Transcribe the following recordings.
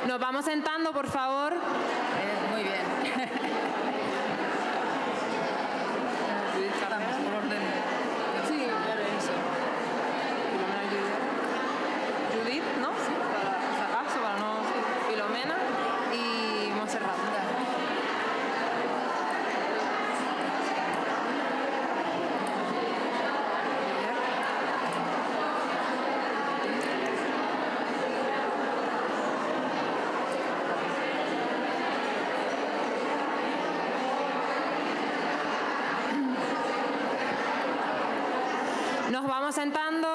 Nos vamos sentando, por favor. Muy bien. Estamos por orden. Sí, ya lo he hecho. Judith, ¿no? Sí, para si acaso, para no... Filomena y Montserrat. Nos vamos sentando.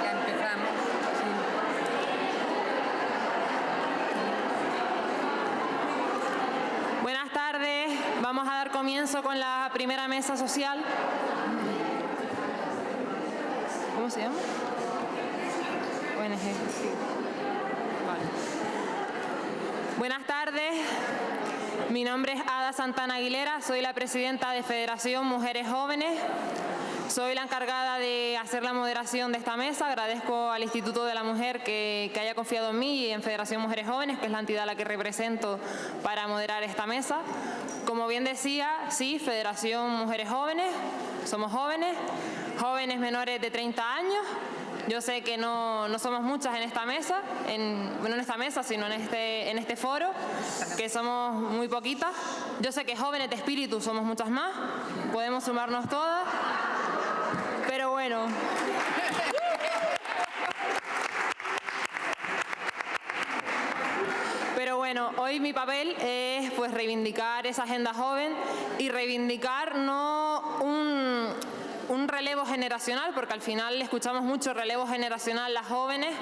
Ya empezamos. Buenas tardes. Vamos a dar comienzo con la primera mesa social. ¿Cómo se llama? ONG. Sí. Vale. Buenas tardes. Mi nombre es Ada Santana Aguilera. Soy la presidenta de Federación Mujeres Jóvenes. Soy la encargada de hacer la moderación de esta mesa. Agradezco al Instituto de la Mujer que haya confiado en mí y en Federación Mujeres Jóvenes, que es la entidad a la que represento para moderar esta mesa. Como bien decía, sí, Federación Mujeres Jóvenes, somos jóvenes, jóvenes menores de 30 años. Yo sé que no somos muchas en esta mesa, no en esta mesa, sino en este foro, que somos muy poquitas. Yo sé que jóvenes de espíritu somos muchas más, podemos sumarnos todas. Pero bueno. Pero bueno, hoy mi papel es pues reivindicar esa agenda joven y reivindicar no un relevo generacional, porque al final escuchamos mucho relevo generacional las jóvenes,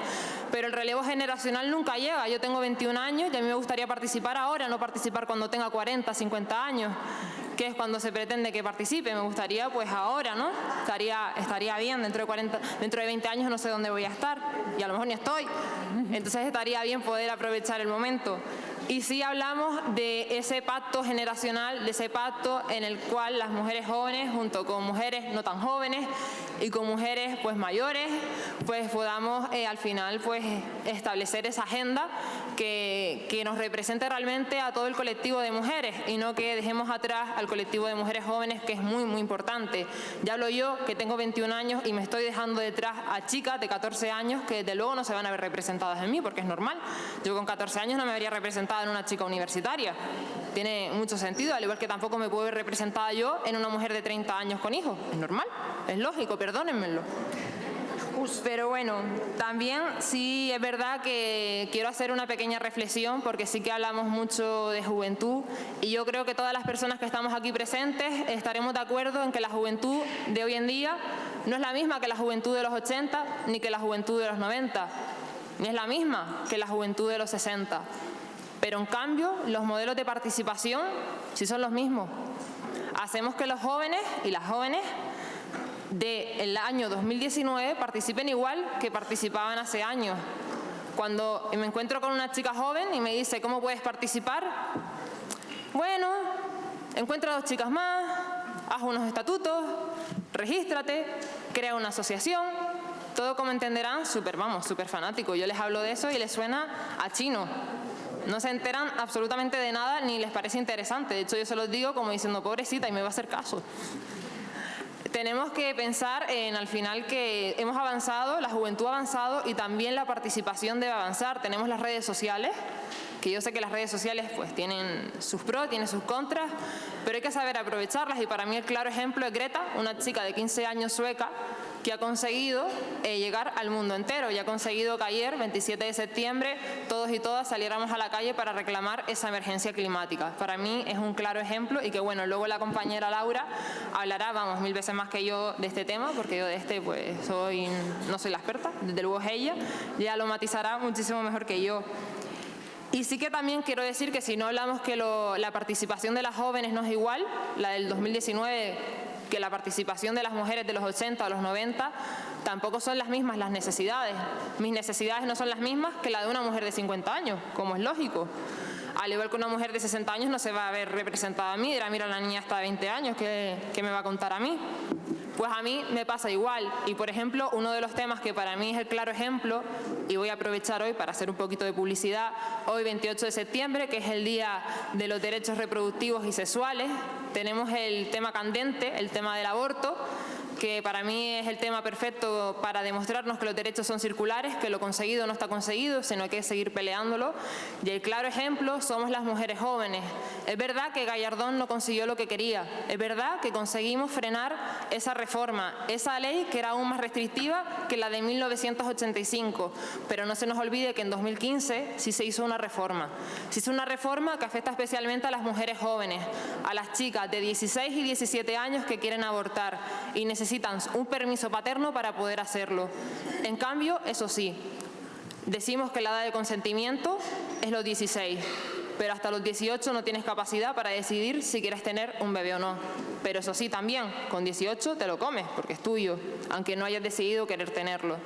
pero el relevo generacional nunca llega. Yo tengo 21 años y a mí me gustaría participar ahora, no participar cuando tenga 40, 50 años, que es cuando se pretende que participe. Me gustaría pues ahora, ¿no? Estaría bien, dentro de 20 años no sé dónde voy a estar y a lo mejor ni estoy. Entonces estaría bien poder aprovechar el momento. Y sí hablamos de ese pacto generacional, de ese pacto en el cual las mujeres jóvenes, junto con mujeres no tan jóvenes y con mujeres pues mayores, pues podamos al final pues establecer esa agenda que nos represente realmente a todo el colectivo de mujeres y no que dejemos atrás al colectivo de mujeres jóvenes, que es muy, muy importante. Ya hablo yo, que tengo 21 años y me estoy dejando detrás a chicas de 14 años que desde luego no se van a ver representadas en mí, porque es normal. Yo con 14 años no me vería representada en una chica universitaria. Tiene mucho sentido, al igual que tampoco me puedo ver representada yo en una mujer de 30 años con hijos. Es normal, es lógico, perdónenmelo. Pero bueno, también sí es verdad que quiero hacer una pequeña reflexión, porque sí que hablamos mucho de juventud y yo creo que todas las personas que estamos aquí presentes estaremos de acuerdo en que la juventud de hoy en día no es la misma que la juventud de los 80 ni que la juventud de los 90, ni es la misma que la juventud de los 60. Pero en cambio, los modelos de participación sí son los mismos. Hacemos que los jóvenes y las jóvenes del año 2019 participen igual que participaban hace años. Cuando me encuentro con una chica joven y me dice, ¿cómo puedes participar? Bueno, encuentra a 2 chicas más, haz unos estatutos, regístrate, crea una asociación. Todo, como entenderán, súper fanático. Yo les hablo de eso y les suena a chino. No se enteran absolutamente de nada ni les parece interesante. De hecho, yo se los digo como diciendo, pobrecita, y me va a hacer caso. Tenemos que pensar en, al final, que hemos avanzado, la juventud ha avanzado y también la participación debe avanzar. Tenemos las redes sociales, que yo sé que las redes sociales pues tienen sus pros, tienen sus contras, pero hay que saber aprovecharlas. Y para mí el claro ejemplo es Greta, una chica de 15 años sueca, que ha conseguido llegar al mundo entero y ha conseguido que ayer, 27 de septiembre, todos y todas saliéramos a la calle para reclamar esa emergencia climática. Para mí es un claro ejemplo y que bueno, luego la compañera Laura hablará, 1000 veces más que yo de este tema, porque yo de este pues no soy la experta, desde luego es ella, ya lo matizará muchísimo mejor que yo. Y sí que también quiero decir que si no hablamos que la participación de las jóvenes no es igual, la del 2019, que la participación de las mujeres de los 80 a los 90, tampoco son las mismas las necesidades. Mis necesidades no son las mismas que la de una mujer de 50 años, como es lógico. Al igual que una mujer de 60 años no se va a ver representada a mí, dirá, mira, la niña está de 20 años, ¿qué me va a contar a mí? Pues a mí me pasa igual. Y, por ejemplo, uno de los temas que para mí es el claro ejemplo, y voy a aprovechar hoy para hacer un poquito de publicidad, hoy 28 de septiembre, que es el Día de los Derechos Reproductivos y Sexuales, tenemos el tema candente, el tema del aborto, que para mí es el tema perfecto para demostrarnos que los derechos son circulares, que lo conseguido no está conseguido, sino hay que seguir peleándolo. Y el claro ejemplo somos las mujeres jóvenes. Es verdad que Gallardón no consiguió lo que quería, es verdad que conseguimos frenar esa reforma, esa ley que era aún más restrictiva que la de 1985, pero no se nos olvide que en 2015 sí se hizo una reforma. Se hizo una reforma que afecta especialmente a las mujeres jóvenes, a las chicas de 16 y 17 años que quieren abortar y necesitan un permiso paterno para poder hacerlo. En cambio, eso sí, decimos que la edad de consentimiento es los 16, pero hasta los 18 no tienes capacidad para decidir si quieres tener un bebé o no. Pero eso sí, también, con 18 te lo comes, porque es tuyo, aunque no hayas decidido querer tenerlo.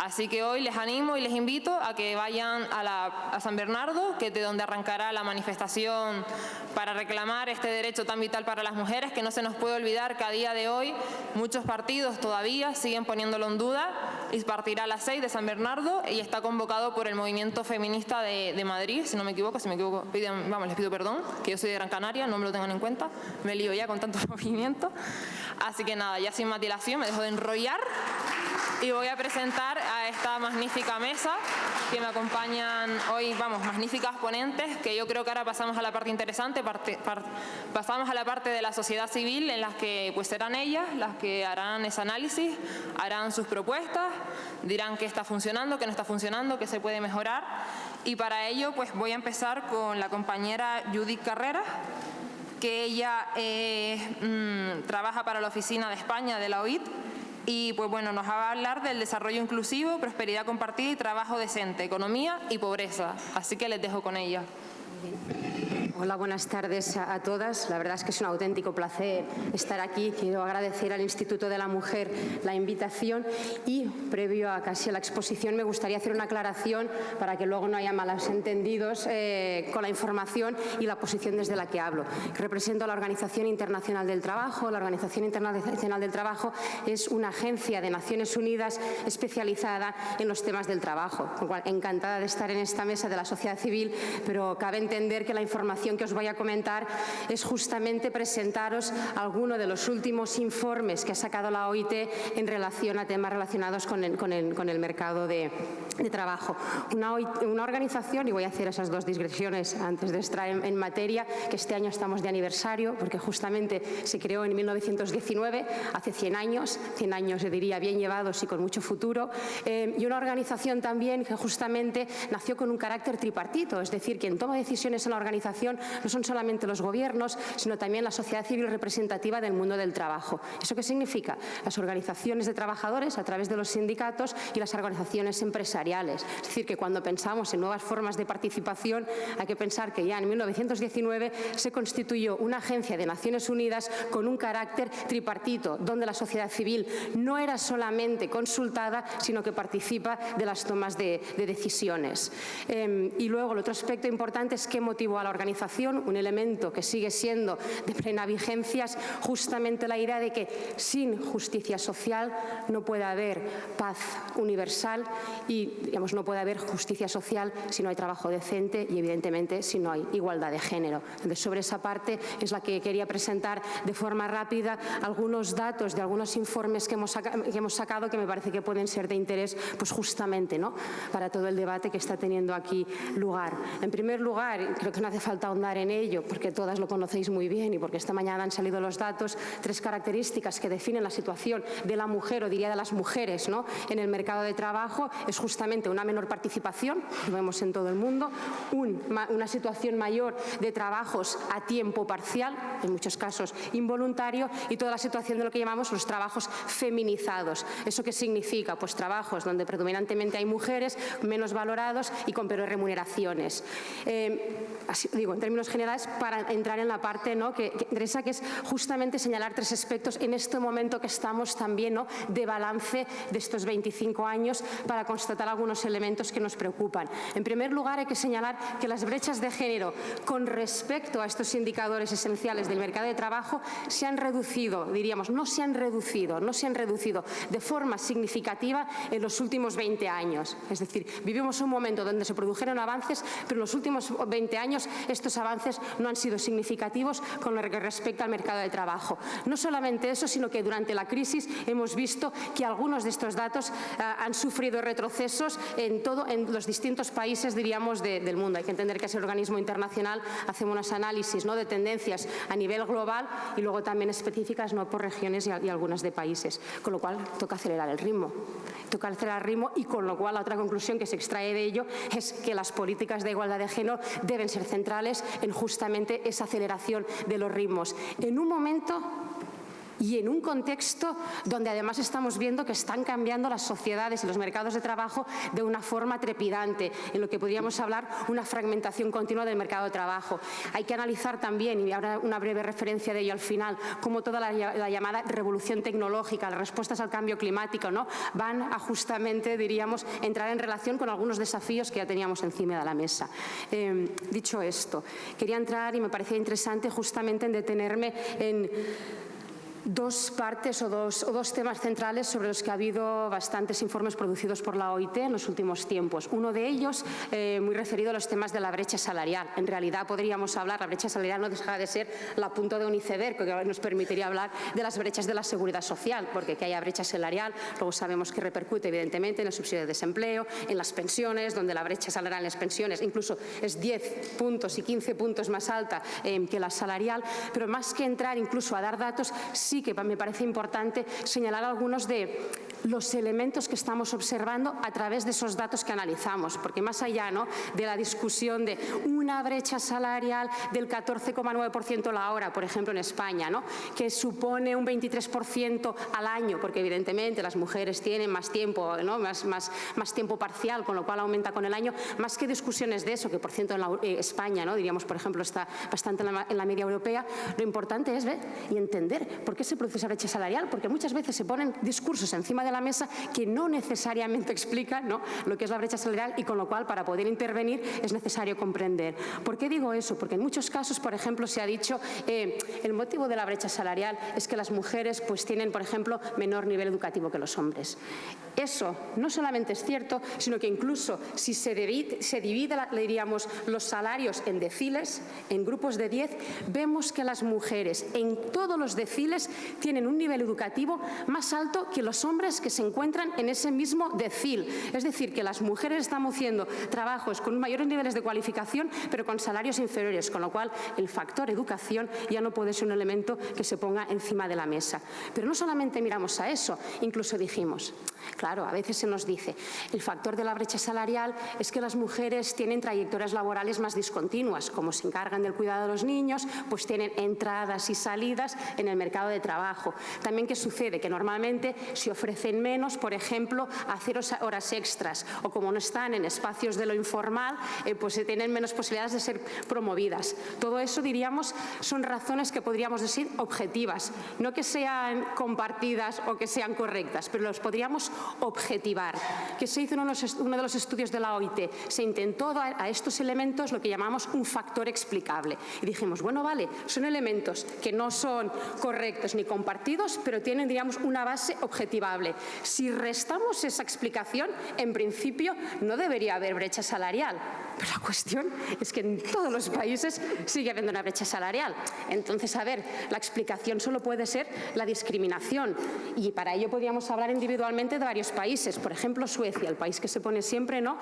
Así que hoy les animo y les invito a que vayan a San Bernardo, que es de donde arrancará la manifestación para reclamar este derecho tan vital para las mujeres, que no se nos puede olvidar que a día de hoy muchos partidos todavía siguen poniéndolo en duda, y partirá a las 6 de San Bernardo y está convocado por el movimiento feminista de Madrid, si no me equivoco, les pido perdón, que yo soy de Gran Canaria, no me lo tengan en cuenta, me lío ya con tanto movimiento. Así que nada, ya sin más dilación, me dejo de enrollar y voy a presentar a esta magnífica mesa que me acompañan hoy, magníficas ponentes, que yo creo que ahora pasamos a la parte interesante, pasamos a la parte de la sociedad civil, en las que pues serán ellas las que harán ese análisis, harán sus propuestas, dirán qué está funcionando, qué no está funcionando, qué se puede mejorar. Y para ello pues voy a empezar con la compañera Judith Carreras, que ella trabaja para la Oficina de España de la OIT, y pues bueno, nos va a hablar del desarrollo inclusivo, prosperidad compartida y trabajo decente, economía y pobreza. Así que les dejo con ella. Hola, buenas tardes a todas. La verdad es que es un auténtico placer estar aquí. Quiero agradecer al Instituto de la Mujer la invitación y, previo a casi a la exposición, me gustaría hacer una aclaración para que luego no haya malos entendidos con la información y la posición desde la que hablo. Represento a la Organización Internacional del Trabajo. La Organización Internacional del Trabajo es una agencia de Naciones Unidas especializada en los temas del trabajo. Encantada de estar en esta mesa de la sociedad civil, pero cabe entender que la información que os voy a comentar es justamente presentaros algunos de los últimos informes que ha sacado la OIT en relación a temas relacionados con el mercado de trabajo. Una organización, y voy a hacer esas dos digresiones antes de entrar en materia, que este año estamos de aniversario, porque justamente se creó en 1919, hace 100 años yo diría bien llevados y con mucho futuro, y una organización también que justamente nació con un carácter tripartito, es decir, quien toma decisiones en la organización no son solamente los gobiernos, sino también la sociedad civil representativa del mundo del trabajo. ¿Eso qué significa? Las organizaciones de trabajadores a través de los sindicatos y las organizaciones empresariales. Es decir, que cuando pensamos en nuevas formas de participación hay que pensar que ya en 1919 se constituyó una agencia de Naciones Unidas con un carácter tripartito, donde la sociedad civil no era solamente consultada, sino que participa de las tomas de decisiones. Y luego el otro aspecto importante es qué motivó a la organización, un elemento que sigue siendo de plena vigencia, es justamente la idea de que sin justicia social no puede haber paz universal y no puede haber justicia social si no hay trabajo decente y evidentemente si no hay igualdad de género. Entonces, sobre esa parte es la que quería presentar de forma rápida algunos datos de algunos informes que hemos sacado que me parece que pueden ser de interés pues justamente, ¿no?, para todo el debate que está teniendo aquí lugar. En primer lugar, creo que no hace falta ahondar en ello, porque todas lo conocéis muy bien y porque esta mañana han salido los datos, 3 características que definen la situación de la mujer, o diría de las mujeres, ¿no?, en el mercado de trabajo, es justamente una menor participación, lo vemos en todo el mundo, una situación mayor de trabajos a tiempo parcial, en muchos casos involuntario, y toda la situación de lo que llamamos los trabajos feminizados. ¿Eso qué significa? Pues trabajos donde predominantemente hay mujeres, menos valorados y con peores remuneraciones. Así digo, en términos generales, para entrar en la parte, ¿no?, que interesa, que es justamente señalar 3 aspectos en este momento que estamos también, ¿no?, de balance de estos 25 años, para constatar algunos elementos que nos preocupan. En primer lugar, hay que señalar que las brechas de género con respecto a estos indicadores esenciales del mercado de trabajo se han reducido, diríamos, no se han reducido de forma significativa en los últimos 20 años. Es decir, vivimos un momento donde se produjeron avances, pero en los últimos 20 años estos avances no han sido significativos con lo que respecta al mercado de trabajo. No solamente eso, sino que durante la crisis hemos visto que algunos de estos datos han sufrido retrocesos en los distintos países, diríamos, del mundo. Hay que entender que ese organismo internacional hace unos análisis, ¿no?, de tendencias a nivel global y luego también específicas, ¿no?, por regiones y algunas de países. Con lo cual, toca acelerar el ritmo. Y con lo cual la otra conclusión que se extrae de ello es que las políticas de igualdad de género deben ser centrales en justamente esa aceleración de los ritmos. En un momento y en un contexto donde además estamos viendo que están cambiando las sociedades y los mercados de trabajo de una forma trepidante, en lo que podríamos hablar una fragmentación continua del mercado de trabajo. Hay que analizar también, y ahora una breve referencia de ello al final, cómo toda la llamada revolución tecnológica, las respuestas al cambio climático, ¿no?, van a justamente, diríamos, entrar en relación con algunos desafíos que ya teníamos encima de la mesa. Dicho esto, quería entrar, y me parecía interesante, justamente en detenerme en 2 partes o dos temas centrales sobre los que ha habido bastantes informes producidos por la OIT en los últimos tiempos. Uno de ellos muy referido a los temas de la brecha salarial. En realidad podríamos hablar, la brecha salarial no deja de ser la punta de un iceberg, que nos permitiría hablar de las brechas de la seguridad social, porque que haya brecha salarial, luego sabemos que repercute evidentemente en el subsidio de desempleo, en las pensiones, donde la brecha salarial en las pensiones incluso es 10 puntos y 15 puntos más alta que la salarial, pero más que entrar incluso a dar datos, sí que me parece importante señalar algunos de los elementos que estamos observando a través de esos datos que analizamos, porque más allá, ¿no?, de la discusión de una brecha salarial del 14,9% la hora, por ejemplo, en España, ¿no?, que supone un 23% al año, porque evidentemente las mujeres tienen más tiempo, ¿no?, más tiempo parcial, con lo cual aumenta con el año, más que discusiones de eso, que por cierto en España, ¿no?, diríamos, por ejemplo, está bastante en la media europea, lo importante es ver y entender por qué se produce esa brecha salarial, porque muchas veces se ponen discursos encima de la mesa que no necesariamente explican, ¿no?, lo que es la brecha salarial, y con lo cual para poder intervenir es necesario comprender. ¿Por qué digo eso? Porque en muchos casos, por ejemplo, se ha dicho el motivo de la brecha salarial es que las mujeres pues tienen, por ejemplo, menor nivel educativo que los hombres. Eso no solamente es cierto, sino que incluso si se divide diríamos, los salarios en deciles, en grupos de 10, vemos que las mujeres en todos los deciles tienen un nivel educativo más alto que los hombres que se encuentran en ese mismo decil. Es decir, que las mujeres estamos haciendo trabajos con mayores niveles de cualificación, pero con salarios inferiores, con lo cual el factor educación ya no puede ser un elemento que se ponga encima de la mesa. Pero no solamente miramos a eso, incluso dijimos, claro, a veces se nos dice, el factor de la brecha salarial es que las mujeres tienen trayectorias laborales más discontinuas, como se encargan del cuidado de los niños, pues tienen entradas y salidas en el mercado de trabajo. También, ¿qué sucede? Que normalmente se ofrecen menos, por ejemplo, hacer horas extras, o como no están en espacios de lo informal, pues tienen menos posibilidades de ser promovidas. Todo eso, diríamos, son razones que podríamos decir objetivas, no que sean compartidas o que sean correctas, pero los podríamos objetivar. ¿Qué se hizo en uno de los estudios de la OIT? Se intentó dar a estos elementos lo que llamamos un factor explicable. Y dijimos, bueno, vale, son elementos que no son correctos ni compartidos, pero tienen, diríamos, una base objetivable. Si restamos esa explicación, en principio no debería haber brecha salarial. Pero la cuestión es que en todos los países sigue habiendo una brecha salarial. Entonces, a ver, la explicación solo puede ser la discriminación. Y para ello podríamos hablar individualmente de varios países. Por ejemplo, Suecia, el país que se pone siempre, ¿no?,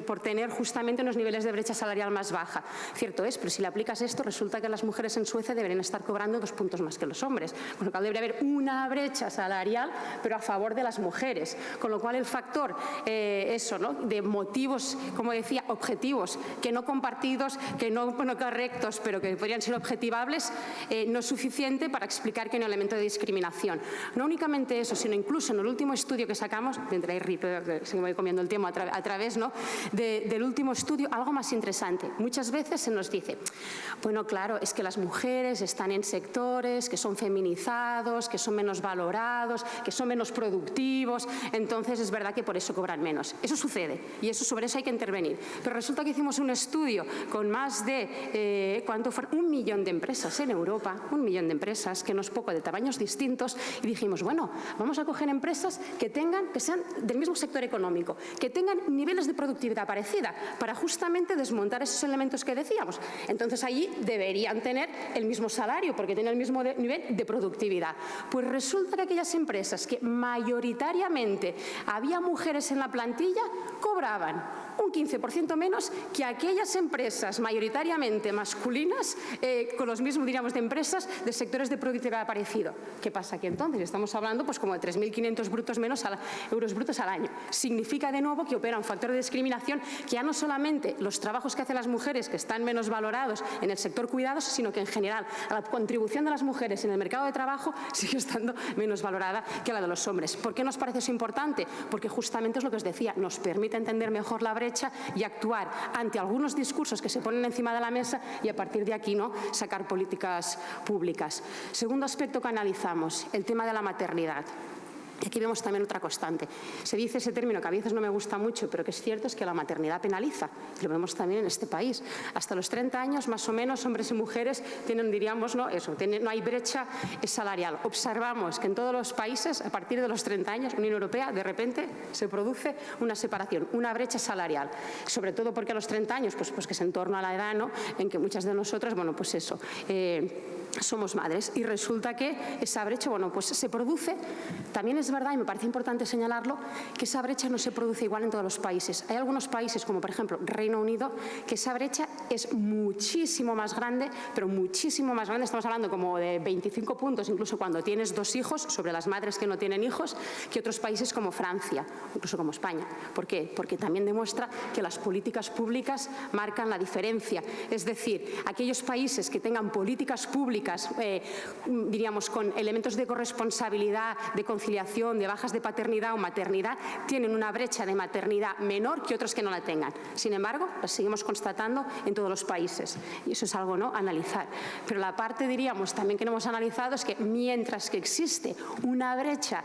por tener justamente unos niveles de brecha salarial más baja. Cierto es, pero si le aplicas esto, resulta que las mujeres en Suecia deberían estar cobrando 2 puntos más que los hombres. Con lo cual debería haber una brecha salarial, pero a favor de las mujeres. Con lo cual el factor, ¿no?, de motivos, como decía, objetivos, que no compartidos, que no correctos, pero que podrían ser objetivables, no es suficiente para explicar que hay un elemento de discriminación. No únicamente eso, sino incluso en el último estudio que sacamos, mientras se me voy comiendo el tiempo a través, ¿no?, del último estudio, algo más interesante. Muchas veces se nos dice, bueno, claro, es que las mujeres están en sectores que son feminizados, que son menos valorados, que son menos productivos, entonces es verdad que por eso cobran menos. Eso sucede y sobre eso hay que intervenir. Pero resulta que hicimos un estudio con más de, ¿cuánto fue? 1 millón de empresas en Europa, 1 millón de empresas, que no es poco, de tamaños distintos, y dijimos, bueno, vamos a coger empresas que sean del mismo sector económico, que tengan niveles de productividad parecida, para justamente desmontar esos elementos que decíamos. Entonces allí deberían tener el mismo salario, porque tienen el mismo nivel de productividad. Pues resulta que aquellas empresas que mayoritariamente había mujeres en la plantilla, cobraban un 15% menos que aquellas empresas mayoritariamente masculinas con los mismos, diríamos, de empresas de sectores de productividad parecido. ¿Qué pasa aquí entonces? Estamos hablando pues como de 3.500 euros brutos al año. Significa de nuevo que opera un factor de discriminación que ya no solamente los trabajos que hacen las mujeres, que están menos valorados en el sector cuidados, sino que en general la contribución de las mujeres en el mercado de trabajo sigue estando menos valorada que la de los hombres. ¿Por qué nos parece eso importante? Porque justamente es lo que os decía, nos permite entender mejor la brecha y actuar ante algunos discursos que se ponen encima de la mesa y a partir de aquí, ¿no?, sacar políticas públicas. Segundo aspecto que analizamos, el tema de la maternidad. Y aquí vemos también otra constante. Se dice ese término que a veces no me gusta mucho, pero que es cierto, es que la maternidad penaliza. Y lo vemos también en este país. Hasta los 30 años, más o menos, hombres y mujeres tienen, diríamos, no hay brecha salarial. Observamos que en todos los países, a partir de los 30 años, Unión Europea, de repente se produce una separación, una brecha salarial. Sobre todo porque a los 30 años, pues que es en torno a la edad, ¿no?, en que muchas de nosotras, bueno, pues eso, somos madres. Y resulta que esa brecha, bueno, pues se produce. También es verdad, y me parece importante señalarlo, que esa brecha no se produce igual en todos los países. Hay algunos países, como por ejemplo Reino Unido, que esa brecha es muchísimo más grande, pero muchísimo más grande. Estamos hablando como de 25 puntos, incluso cuando tienes 2 hijos, sobre las madres que no tienen hijos, que otros países como Francia, incluso como España. ¿Por qué? Porque también demuestra que las políticas públicas marcan la diferencia. Es decir, aquellos países que tengan políticas públicas, diríamos, con elementos de corresponsabilidad, de conciliación, de bajas de paternidad o maternidad, tienen una brecha de maternidad menor que otros que no la tengan. Sin embargo, la seguimos constatando en todos los países. Y eso es algo, ¿no?, a analizar. Pero la parte, diríamos, también que no hemos analizado es que mientras que existe una brecha,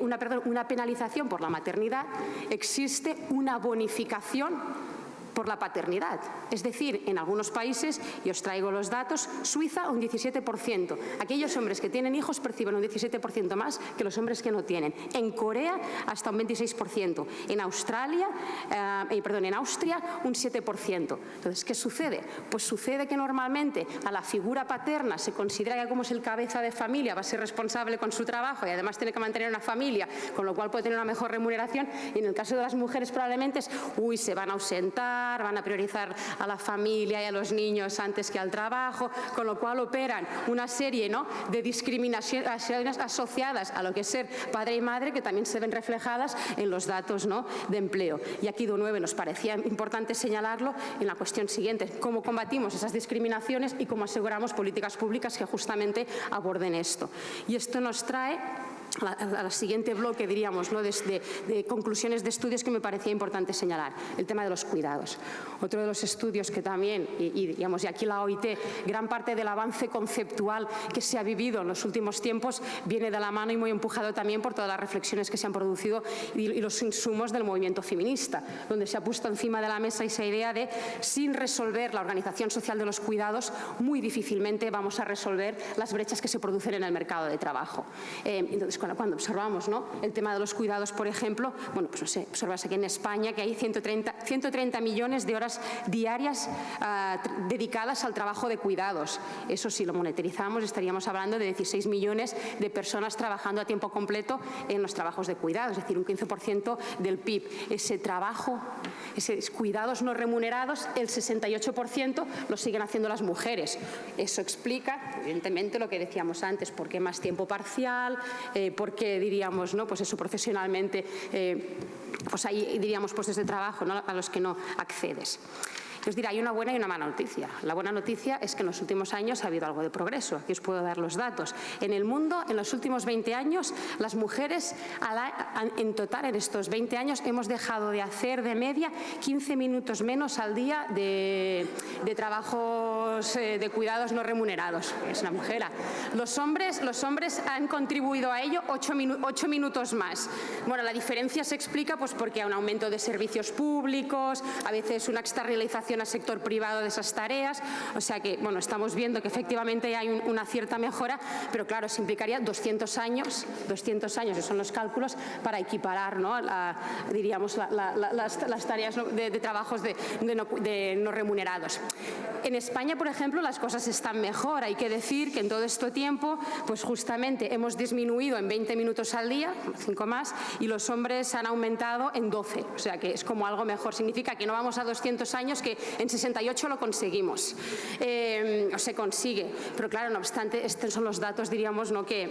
una penalización por la maternidad, existe una bonificación por la paternidad. Es decir, en algunos países, y os traigo los datos, Suiza un 17%. Aquellos hombres que tienen hijos perciben un 17% más que los hombres que no tienen. En Corea hasta un 26%. En Austria un 7%. Entonces, ¿qué sucede? Pues sucede que normalmente a la figura paterna se considera que como es el cabeza de familia va a ser responsable con su trabajo y además tiene que mantener una familia, con lo cual puede tener una mejor remuneración, y en el caso de las mujeres probablemente es, se van a ausentar, van a priorizar a la familia y a los niños antes que al trabajo, con lo cual operan una serie, ¿no?, de discriminaciones asociadas a lo que es ser padre y madre, que también se ven reflejadas en los datos, ¿no?, de empleo. Y aquí de nuevo nos parecía importante señalarlo en la cuestión siguiente: cómo combatimos esas discriminaciones y cómo aseguramos políticas públicas que justamente aborden esto. Y esto nos trae al siguiente bloque, diríamos, ¿no?, de conclusiones de estudios que me parecía importante señalar, el tema de los cuidados. Otro de los estudios que también, y aquí la OIT, gran parte del avance conceptual que se ha vivido en los últimos tiempos viene de la mano y muy empujado también por todas las reflexiones que se han producido y los insumos del movimiento feminista, donde se ha puesto encima de la mesa esa idea de, sin resolver la organización social de los cuidados, muy difícilmente vamos a resolver las brechas que se producen en el mercado de trabajo. Entonces, cuando observamos, ¿no?, el tema de los cuidados, por ejemplo, bueno, pues no sé, observas aquí en España que hay 130 millones de horas diarias dedicadas al trabajo de cuidados. Eso, si lo monetarizamos, estaríamos hablando de 16 millones de personas trabajando a tiempo completo en los trabajos de cuidados, es decir, un 15% del PIB. Ese trabajo, esos cuidados no remunerados, el 68% lo siguen haciendo las mujeres. Eso explica, evidentemente, lo que decíamos antes, por qué más tiempo parcial, por qué, diríamos, ¿no?, pues eso, profesionalmente, pues hay, diríamos, puestos de trabajo, ¿no?, a los que no accedes. Os diré, hay una buena y una mala noticia. La buena noticia es que en los últimos años ha habido algo de progreso. Aquí os puedo dar los datos. En el mundo, en los últimos 20 años, las mujeres, en total, en estos 20 años, hemos dejado de hacer de media 15 minutos menos al día de trabajos de cuidados no remunerados. Es una mujer. Los hombres han contribuido a ello 8 minutos más. Bueno, la diferencia se explica pues porque hay un aumento de servicios públicos, a veces una externalización al sector privado de esas tareas, o sea que, bueno, estamos viendo que efectivamente hay una cierta mejora, pero claro, se implicaría 200 años, que son los cálculos, para equiparar, ¿no?, diríamos, las tareas de trabajos no remunerados. En España, por ejemplo, las cosas están mejor. Hay que decir que en todo este tiempo, pues justamente hemos disminuido en 20 minutos al día, 5 más, y los hombres han aumentado en 12, o sea que es como algo mejor. Significa que no vamos a 200 años, que en 68 lo conseguimos, o se consigue, pero claro, no obstante, estos son los datos, diríamos, ¿no?, que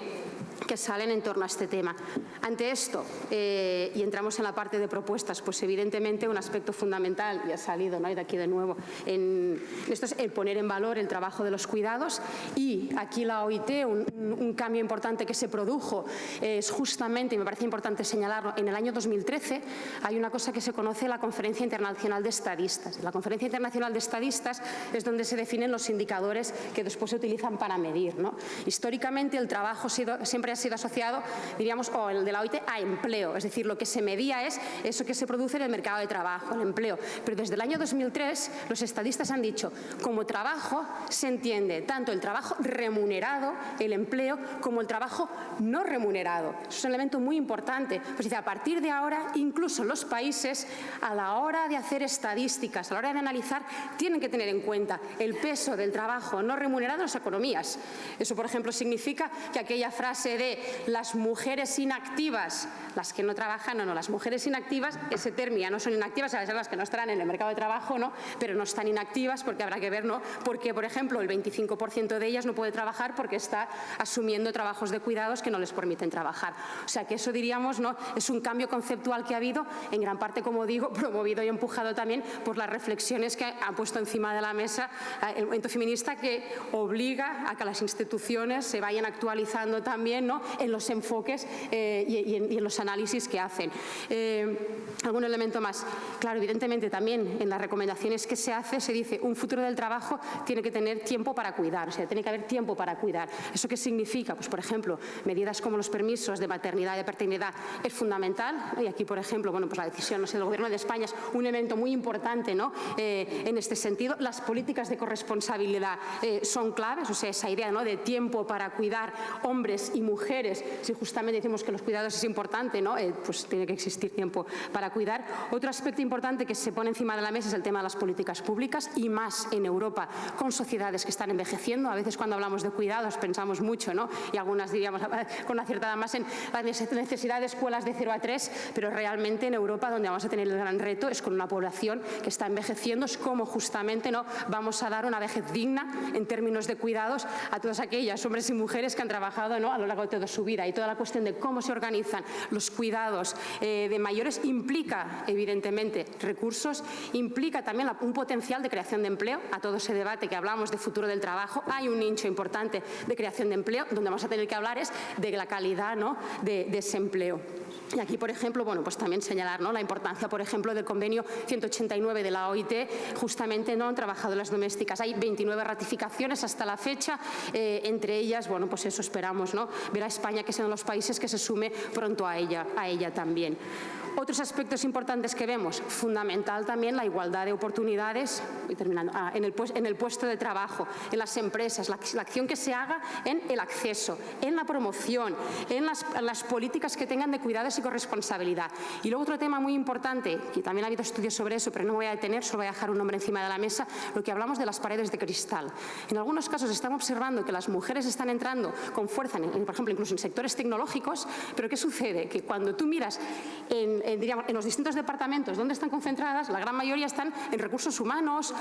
salen en torno a este tema. Ante esto, y entramos en la parte de propuestas, pues evidentemente un aspecto fundamental, y ha salido, ¿no?, y de aquí de nuevo, esto es el poner en valor el trabajo de los cuidados, y aquí la OIT, un cambio importante que se produjo es justamente, y me parece importante señalarlo, en el año 2013 hay una cosa que se conoce la Conferencia Internacional de Estadistas. La Conferencia Internacional de Estadistas es donde se definen los indicadores que después se utilizan para medir, ¿no? Históricamente el trabajo siempre ha sido asociado, diríamos, o el de la OIT, a empleo, es decir, lo que se medía es eso que se produce en el mercado de trabajo, el empleo. Pero desde el año 2003 los estadistas han dicho, como trabajo se entiende tanto el trabajo remunerado, el empleo, como el trabajo no remunerado. Eso es un elemento muy importante. Pues dice, a partir de ahora, incluso los países, a la hora de hacer estadísticas, a la hora de analizar, tienen que tener en cuenta el peso del trabajo no remunerado en las economías. Eso, por ejemplo, significa que aquella frase de las mujeres inactivas, las que no trabajan, no, las mujeres inactivas, ese término ya no son inactivas, a ser las que no estarán en el mercado de trabajo, ¿no?, pero no están inactivas porque habrá que ver, ¿no?, porque, por ejemplo, el 25% de ellas no puede trabajar porque está asumiendo trabajos de cuidados que no les permiten trabajar. O sea que eso, diríamos, ¿no?, es un cambio conceptual que ha habido, en gran parte, como digo, promovido y empujado también por las reflexiones que ha puesto encima de la mesa el movimiento feminista, que obliga a que las instituciones se vayan actualizando también, ¿no?, en los enfoques y en los análisis que hacen. ¿Algún elemento más? Claro, evidentemente también en las recomendaciones que se hace se dice un futuro del trabajo tiene que tener tiempo para cuidar, o sea, tiene que haber tiempo para cuidar. ¿Eso qué significa? Pues, por ejemplo, medidas como los permisos de maternidad y de paternidad es fundamental, y aquí, por ejemplo, bueno, pues la decisión, no sé, del Gobierno de España es un elemento muy importante, ¿no?, en este sentido. Las políticas de corresponsabilidad son claves, o sea, esa idea, ¿no?, de tiempo para cuidar hombres y mujeres. Si justamente decimos que los cuidados es importante, ¿no?, pues tiene que existir tiempo para cuidar. Otro aspecto importante que se pone encima de la mesa es el tema de las políticas públicas, y más en Europa, con sociedades que están envejeciendo. A veces cuando hablamos de cuidados pensamos mucho, ¿no?, y algunas diríamos con una cierta edad más en la necesidad de escuelas de 0 a 3, pero realmente en Europa donde vamos a tener el gran reto es con una población que está envejeciendo, es cómo justamente, ¿no?, vamos a dar una vejez digna en términos de cuidados a todas aquellas hombres y mujeres que han trabajado, ¿no?, a lo largo de toda su vida. Y toda la cuestión de cómo se organizan los cuidados de mayores implica, evidentemente, recursos, implica también un potencial de creación de empleo. A todo ese debate que hablamos de futuro del trabajo, hay un nicho importante de creación de empleo, donde vamos a tener que hablar es de la calidad, ¿no?, de ese empleo. Y aquí, por ejemplo, bueno, pues también señalar, ¿no?, la importancia, por ejemplo, del convenio 189 de la OIT, justamente, ¿no?, en trabajadoras domésticas. Hay 29 ratificaciones hasta la fecha, entre ellas, bueno, pues eso esperamos, ¿no?, ver a España, que es uno de los países que se sume pronto a ella también. Otros aspectos importantes que vemos, fundamental también la igualdad de oportunidades, en el puesto de trabajo, en las empresas, la acción que se haga en el acceso, en la promoción, en las políticas que tengan de cuidados y corresponsabilidad. Y luego otro tema muy importante, que también ha habido estudios sobre eso, pero no me voy a detener, solo voy a dejar un nombre encima de la mesa, lo que hablamos de las paredes de cristal. En algunos casos estamos observando que las mujeres están entrando con fuerza, por ejemplo, incluso en sectores tecnológicos, pero ¿qué sucede? Que cuando tú miras en los distintos departamentos donde están concentradas, la gran mayoría están en recursos humanos,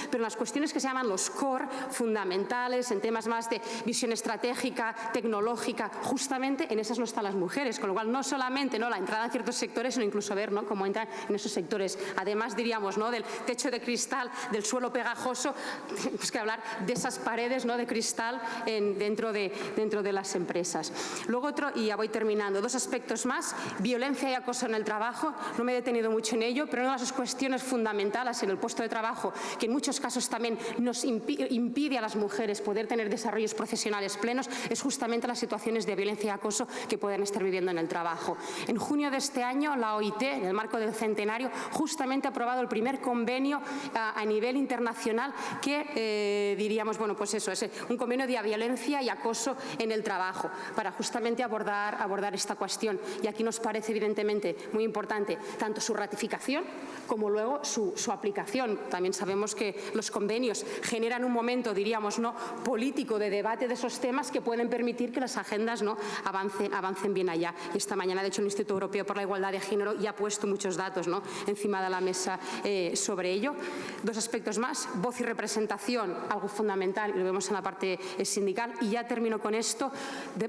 pero en las cuestiones que se llaman los core, fundamentales, en temas más de visión estratégica, tecnológica, justamente en esas no están las mujeres, con lo cual no solamente la entrada en ciertos sectores, sino incluso ver cómo entran en esos sectores. Además, diríamos, del techo de cristal, del suelo pegajoso, tenemos que hablar de esas paredes de cristal dentro de las empresas. Luego otro, y ya voy terminando, dos aspectos más, violencia y acoso en el trabajo. No me he detenido mucho en ello, pero una de las cuestiones fundamentales en el puesto de trabajo, que en muchos casos también nos impide a las mujeres poder tener desarrollos profesionales plenos, es justamente las situaciones de violencia y acoso que pueden estar viviendo en el trabajo. En junio de este año, la OIT, en el marco del centenario, justamente ha aprobado el primer convenio a nivel internacional que diríamos, pues eso, es un convenio de violencia y acoso en el trabajo, para justamente abordar esta cuestión. Y aquí nos parece evidentemente muy importante tanto su ratificación como luego su aplicación. También sabemos que los convenios generan un momento, diríamos, político de debate de esos temas que pueden permitir que las agendas avancen bien allá. Y esta mañana, de hecho, el Instituto Europeo por la Igualdad de Género ya ha puesto muchos datos encima de la mesa sobre ello. Dos aspectos más, voz y representación, algo fundamental, y lo vemos en la parte sindical. Y ya termino con esto.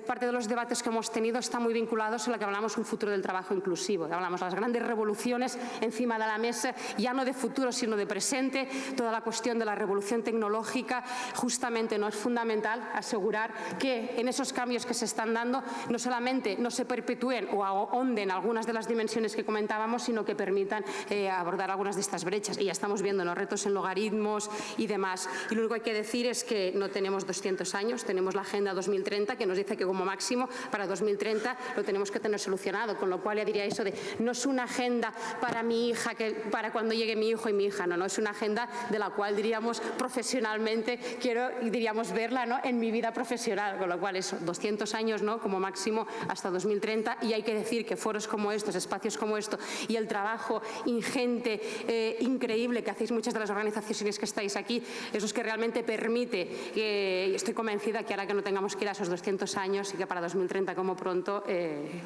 Parte de los debates que hemos tenido están muy vinculados a lo que hablamos un futuro del trabajo inclusivo. Hablamos de las grandes revoluciones encima de la mesa, ya no de futuro, sino de presente. Toda la cuestión de la revolución tecnológica, justamente es fundamental asegurar que en esos cambios que se están dando no solamente no se perpetúen o ahonden algunas de las dimensiones que comentábamos, sino que permitan abordar algunas de estas brechas. Y ya estamos viendo los retos en logaritmos y demás. Y lo único que hay que decir es que no tenemos 200 años, tenemos la Agenda 2030 que nos dice que como máximo para 2030 lo tenemos que tener solucionado, con lo cual ya diría eso de no es una agenda para mi hija, para cuando llegue mi hijo y mi hija, no es una agenda de la cual diríamos profesionalmente quiero, diríamos, verla en mi vida profesional, con lo cual eso, 200 años como máximo hasta 2030. Y hay que decir que foros como estos, espacios como esto y el trabajo ingente, increíble que hacéis muchas de las organizaciones que estáis aquí, eso es que realmente permite, y estoy convencida que ahora que no tengamos que ir a esos 200 años y que para 2030 como pronto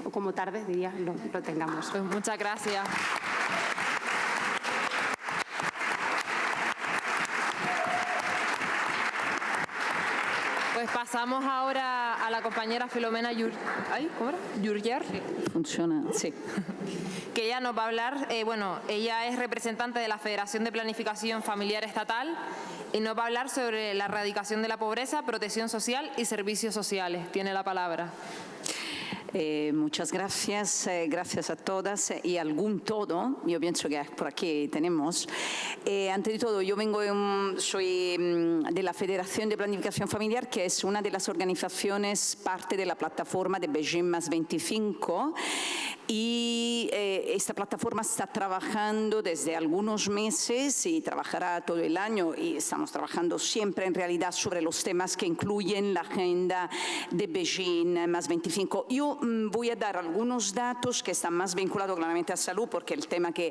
o como tarde, diría, lo tengamos. Pues muchas gracias. Pues pasamos ahora a la compañera Filomena Yurger. Funciona, sí. Que ella nos va a hablar, ella es representante de la Federación de Planificación Familiar Estatal y nos va a hablar sobre la erradicación de la pobreza, protección social y servicios sociales. Tiene la palabra. Muchas gracias, gracias a todas y algún todo, yo pienso que por aquí tenemos. Ante de todo, yo soy de la Federación de Planificación Familiar, que es una de las organizaciones parte de la plataforma de Beijing +25, y esta plataforma está trabajando desde algunos meses y trabajará todo el año, y estamos trabajando siempre en realidad sobre los temas que incluyen la agenda de Beijing +25. Yo voy a dar algunos datos que están más vinculados claramente a salud, porque el tema que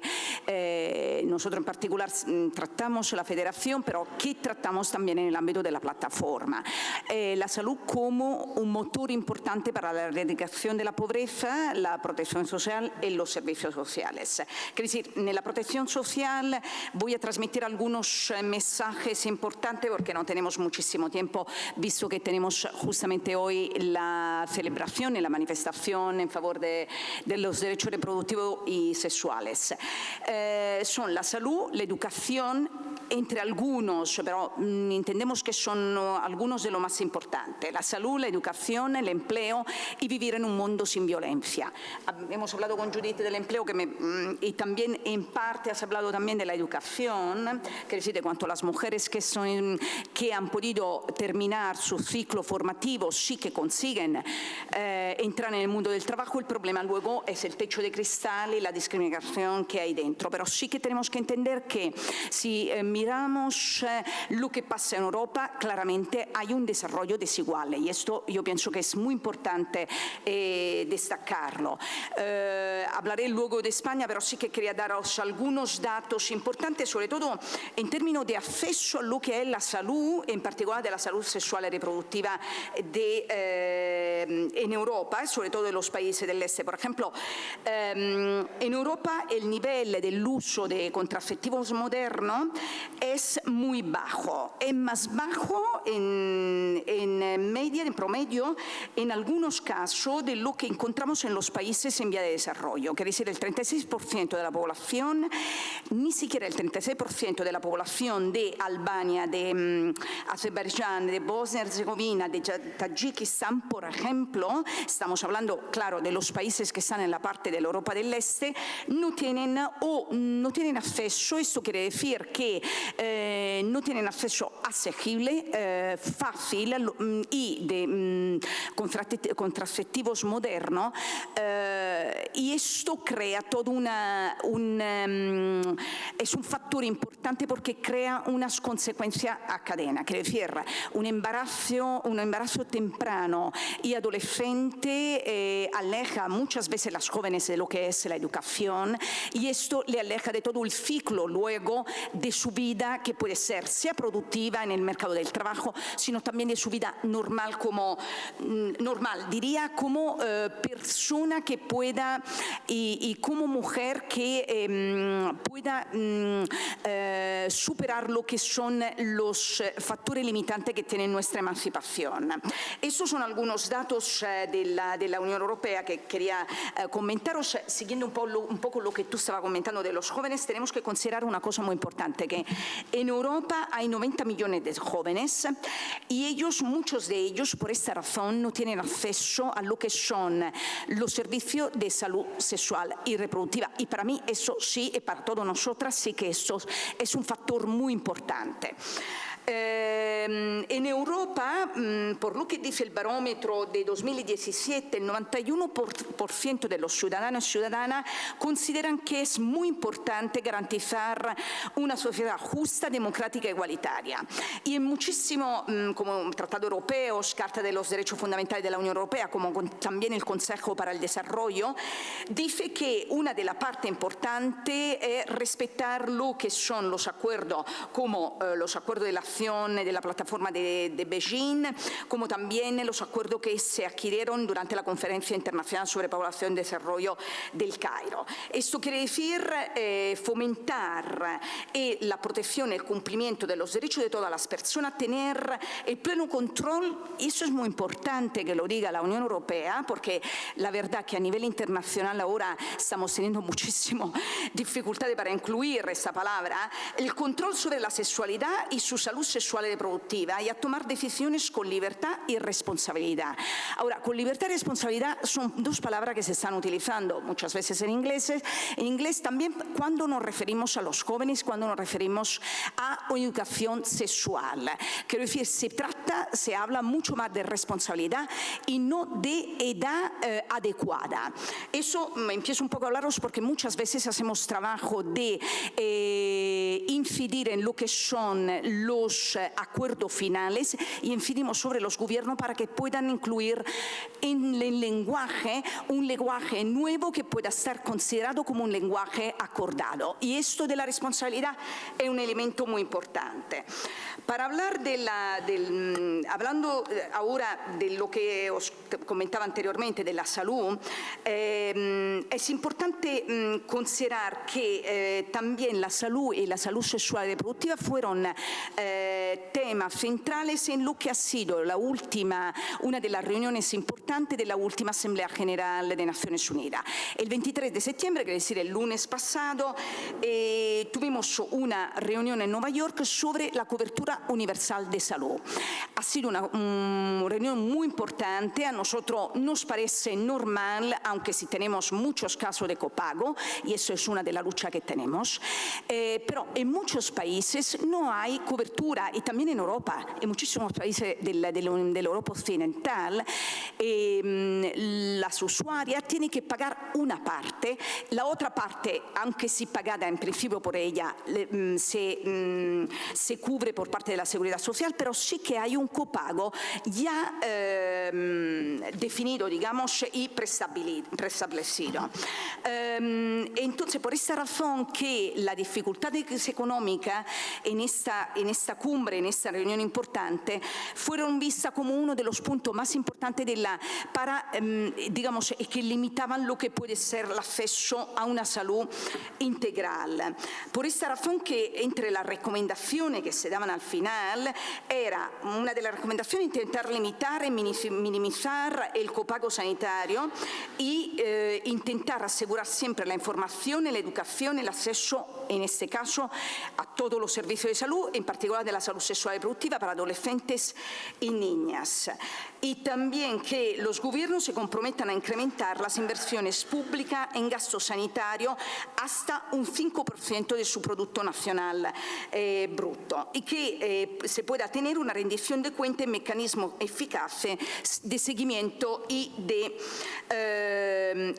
nosotros en particular tratamos en la federación, pero que tratamos también en el ámbito de la plataforma. La salud como un motor importante para la erradicación de la pobreza, la protección social y los servicios sociales. Quiero decir, en la protección social voy a transmitir algunos mensajes importantes porque no tenemos muchísimo tiempo, visto que tenemos justamente hoy la celebración y la manifestación en favor de los derechos reproductivos y sexuales. Son son la salud, la educación, entre algunos, pero entendemos que son algunos de los más importantes: la salud, la educación, el empleo y vivir en un mundo sin violencia. Hemos hablado con Judith del empleo y también en parte has hablado también de la educación, que decir, de cuanto las mujeres que han podido terminar su ciclo formativo sí que consiguen entrar en el mundo del trabajo. El problema luego es el techo de cristal y la discriminación que hay dentro. Pero sí que tenemos que entender que si miramos lo que pasa en Europa, claramente hay un desarrollo desigual, y esto yo pienso que es muy importante destacarlo. Hablaré luego de España, pero sí que quería daros algunos datos importantes, sobre todo en términos de acceso a lo que es la salud, en particular de la salud sexual y reproductiva en Europa, sobre todo en los países del este. Por ejemplo, en Europa el nivel del uso de contraceptivos modernos es muy bajo. Es más bajo en media, en promedio, en algunos casos de lo que encontramos en los países en vía de desarrollo. Quiere decir, el 36% de la población, ni siquiera el 36% de la población de Albania, de Azerbaiyán, de Bosnia y Herzegovina, de Tayikistán, por ejemplo, estamos hablando, claro, de los países que están en la parte de la Europa del Este, no tienen acceso. Esto quiere decir que no tienen acceso asequible, fácil y de contraceptivos modernos, y esto crea todo es un factor importante porque crea unas consecuencias a cadena. Quiere decir, un embarazo temprano y adolescente aleja muchas veces a las jóvenes de lo que es la educación, y esto le aleja de todo el ciclo luego de su vida, que puede ser sea productiva en el mercado del trabajo, sino también de su vida normal, como persona que pueda y como mujer que pueda superar lo que son los factores limitantes que tiene nuestra emancipación. Estos son algunos datos de la Unión Europea que quería comentaros. Siguiendo un poco lo que tú estabas comentando de los jóvenes, tenemos que considerar una cosa muy importante, que en Europa hay 90 millones de jóvenes y muchos de ellos, por esta razón, no tienen acceso a lo que son los servicios de salud sexual y reproductiva. Y para mí eso sí, y para todas nosotras sí que eso es un factor muy importante. En Europa, por lo que dice el barómetro de 2017, el 91% de los ciudadanos y ciudadanas consideran que es muy importante garantizar una sociedad justa, democrática e igualitaria. Y en muchísimo, como Tratado Europeo, Carta de los Derechos Fundamentales de la Unión Europea, como también el Consejo para el Desarrollo, dice que una de las partes importantes es respetar lo que son los acuerdos, como los acuerdos de la de la plataforma de Beijing, como también los acuerdos que se adquirieron durante la Conferencia Internacional sobre Población y Desarrollo del Cairo. Esto quiere decir fomentar la protección y el cumplimiento de los derechos de todas las personas, tener el pleno control, y eso es muy importante que lo diga la Unión Europea, porque la verdad que a nivel internacional ahora estamos teniendo muchísimas dificultades para incluir esta palabra, el control sobre la sexualidad y su salud sexual y reproductiva, y a tomar decisiones con libertad y responsabilidad. Ahora, con libertad y responsabilidad son dos palabras que se están utilizando muchas veces en inglés también cuando nos referimos a los jóvenes, cuando nos referimos a educación sexual. Quiero decir, se habla mucho más de responsabilidad y no de edad adecuada. Eso empiezo un poco a hablaros porque muchas veces hacemos trabajo de incidir en lo que son los acuerdos finales y incidimos sobre los gobiernos para que puedan incluir en el lenguaje un lenguaje nuevo que pueda ser considerado como un lenguaje acordado. Y esto de la responsabilidad es un elemento muy importante. Para hablar hablando ahora de lo que os comentaba anteriormente, de la salud, es importante considerar que también la salud y la salud sexual y reproductiva fueron temas centrales en lo que ha sido una de las reuniones importantes de la última Asamblea General de Naciones Unidas. El 23 de septiembre, quiere decir el lunes pasado, tuvimos tuvimos una reunión en Nueva York sobre la cobertura universal de salud. Ha sido una reunión muy importante, a nosotros nos parece normal, aunque sí tenemos muchos casos de copago, y eso es una de las luchas que tenemos, pero en muchos países no hay cobertura, y también en Europa, en muchísimos países de la Europa occidental, las usuarias tienen que pagar una parte, la otra parte, aunque sí pagada en principio por ella, se cubre por parte de la Seguridad Social, pero sí que hay un copago ya definido, digamos, y preestablecido. Entonces, por esta razón que la dificultad económica en esta cumbre, en esta reunión importante, fueron vistas como uno de los puntos más importantes digamos, que limitaban lo que puede ser el acceso a una salud integral. Por esta razón que entre las recomendaciones que se daban al final era una de las recomendaciones intentar limitar y minimizar el copago sanitario y intentar asegurar siempre la información, la educación, el acceso, en este caso, a todos los servicios de salud, en particular de la salud sexual y reproductiva para adolescentes y niñas. Y también que los gobiernos se comprometan a incrementar las inversiones públicas en gasto sanitario hasta un 5% de su Producto Nacional Bruto y que se pueda tener una rendición de cuentas y mecanismos eficaces de seguimiento y de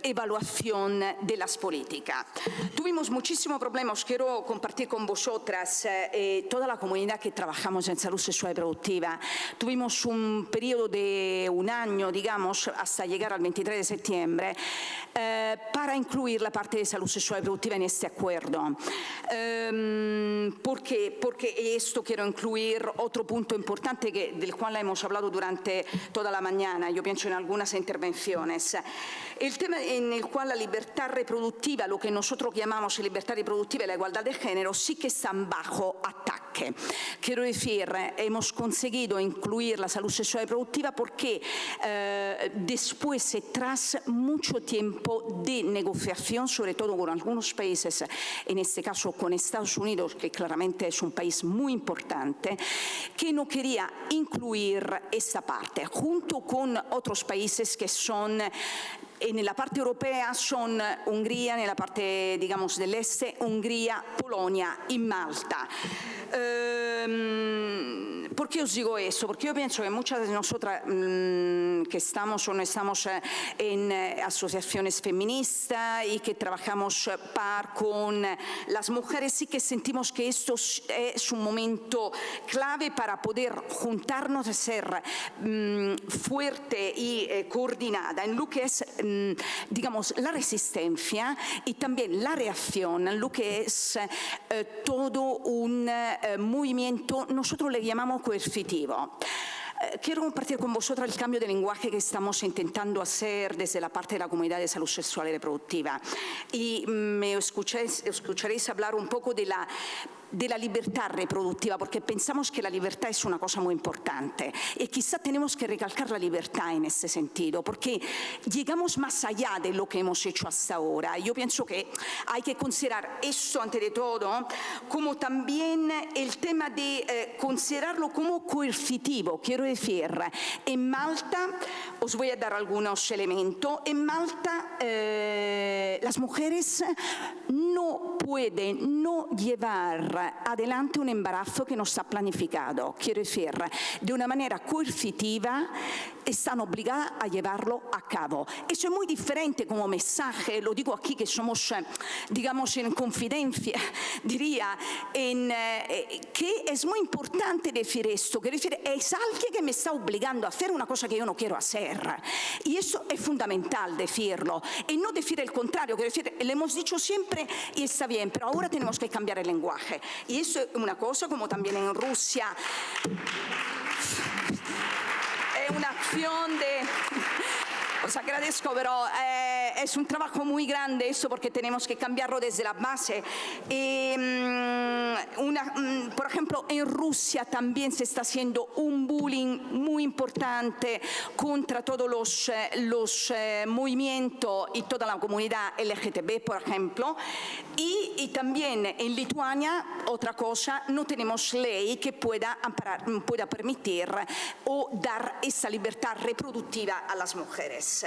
evaluación de las políticas. Tuvimos muchísimos problemas, quiero compartir con vosotras, toda la comunidad que trabajamos en salud sexual y reproductiva. Tuvimos un periodo de un año, digamos, hasta llegar al 23 de septiembre, para incluir la parte de salud sexual y reproductiva en este acuerdo. ¿Por qué? Porque esto quiero incluir otro punto importante del cual hemos hablado durante toda la mañana, yo pienso en algunas intervenciones. El tema en el cual la libertad reproductiva, lo que nosotros llamamos libertad reproductiva y la igualdad de género, sí que están bajo ataque. Quiero decir, hemos conseguido incluir la salud sexual y reproductiva porque después, tras mucho tiempo de negociación, sobre todo con algunos países, en este caso con Estados Unidos, que claramente es un país muy importante, que no quería incluir esta parte, junto con otros países que son en la parte europea son Hungría, en la parte, digamos, del este, Hungría, Polonia y Malta. ¿Por qué os digo eso? Porque yo pienso que muchas de nosotras que estamos o no estamos en asociaciones feministas y que trabajamos con las mujeres, sí que sentimos que esto es un momento clave para poder juntarnos, ser fuerte y coordinada en lo que es, digamos, la resistencia y también la reacción, en lo que es todo un movimiento, nosotros le llamamos coercitivo. Quiero compartir con vosotros el cambio de lenguaje que estamos intentando hacer desde la parte de la comunidad de salud sexual y reproductiva. Y me escucharéis hablar un poco de la libertad reproductiva, porque pensamos que la libertad es una cosa muy importante y quizá tenemos que recalcar la libertad en ese sentido, porque llegamos más allá de lo que hemos hecho hasta ahora. Yo pienso que hay que considerar esto, ante de todo, como también el tema de considerarlo como coercitivo. Quiero decir, en Malta, os voy a dar algunos elementos, en Malta las mujeres no pueden no llevar adelante un embarazo que no está planificado. Quiero decir, de una manera coercitiva están obligadas a llevarlo a cabo. Eso es muy diferente como mensaje, lo digo aquí que somos, digamos, en confidencia, diría, que es muy importante decir esto, quiero decir, es alguien que me está obligando a hacer una cosa que yo no quiero hacer. Y eso es fundamental decirlo, y no decir el contrario, quiero decir, le hemos dicho siempre y está bien, pero ahora tenemos que cambiar el lenguaje. Y eso es una cosa, como también en Rusia, es una acción os agradezco, pero es un trabajo muy grande esto porque tenemos que cambiarlo desde la base. Por ejemplo, en Rusia también se está haciendo un bullying muy importante contra todos los movimientos y toda la comunidad LGTB, por ejemplo. Y también en Lituania, otra cosa, no tenemos ley que pueda permitir o dar esa libertad reproductiva a las mujeres.